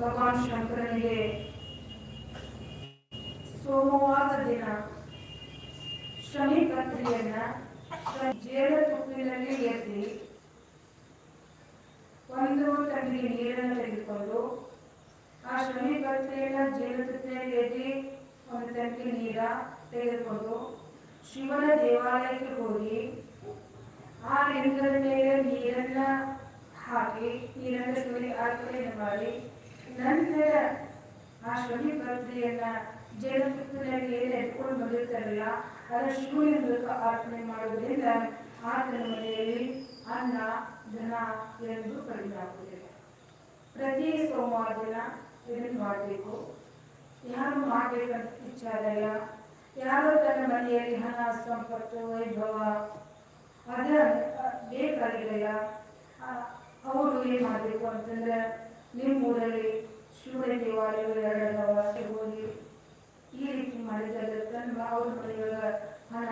ಭಗವಾನ್ ಶಂಕರನಿಗೆ ಸೋಮವಾರ ದಿನ ಶಮಿ ಪತ್ರಿಯನ್ನ ಜೇನು ತುಪ್ಪಿನಲ್ಲಿ ಎತ್ತಿ ಒಂದು ತಂಬಿಗೆ ನೀರನ್ನು ತೆಗೆದುಕೊಂಡು ಆ ಶಮಿ ಪತ್ರಿಯನ್ನ ಜೇನು ತುಪ್ಪಿನಲ್ಲಿ ಎತ್ತಿ ಒಂದು ತಂಬಿಗೆ ನೀರ ತೆಗೆದುಕೊಂಡು ಶಿವನ ದೇವಾಲಯಕ್ಕೆ ಹೋಗಿ ಆ ಲಿಂಗದ ಮೇಲೆ ನೀರನ್ನ ಹಾಕಿ ನೀರನ್ನು ಶಿವನಿಗೆ ಅರ್ಪಣೆ ಮಾಡಿ ನಂತರ ಆ ಶಮಿ ಪತ್ರಿಯನ್ನ ಜೇನುತುಪ್ಪದಲ್ಲಿ ಏನು ಎತ್ಕೊಂಡು ಬಂದಿರ್ತಾರಲ್ಲ ಅದರ ಶಿವನ ಮೂಲಕ ಅರ್ಪಣೆ ಮಾಡುವುದರಿಂದ ಆತನ ಮನೆಯಲ್ಲಿ ಅನ್ನ ಧನ ಎಂದು ಕಡಿಮೆಯಾಗುವುದಿಲ್ಲ. ಪ್ರತಿ ಸೋಮವಾರ ದಿನ ಇದನ್ನು ಮಾಡಬೇಕು. ಯಾರು ಮಾಡಬೇಕಂತ ಇಚ್ಛಾದಲ್ಲ, ಯಾರು ತನ್ನ ಮನೆಯಲ್ಲಿ ಹಣ ಸಂಪತ್ತು ವೈಭವ ಅದ ಬೇಕಾಗಿರಲ್ಲ, ಅವರು ಏನು ಮಾಡಬೇಕು ಅಂತಂದ್ರೆ ನಿಮ್ಮ ಊರಲ್ಲಿ ಶಿವನ ದೇವಾಲಯಗಳು ಎರಡಲ್ಲವ ಹೋಗಿ ಈ ರೀತಿ ಮಾಡಿದಾಗ ತನ್ನ ಅವ್ರ ಮನೆಯೊಳಗ ಹಣ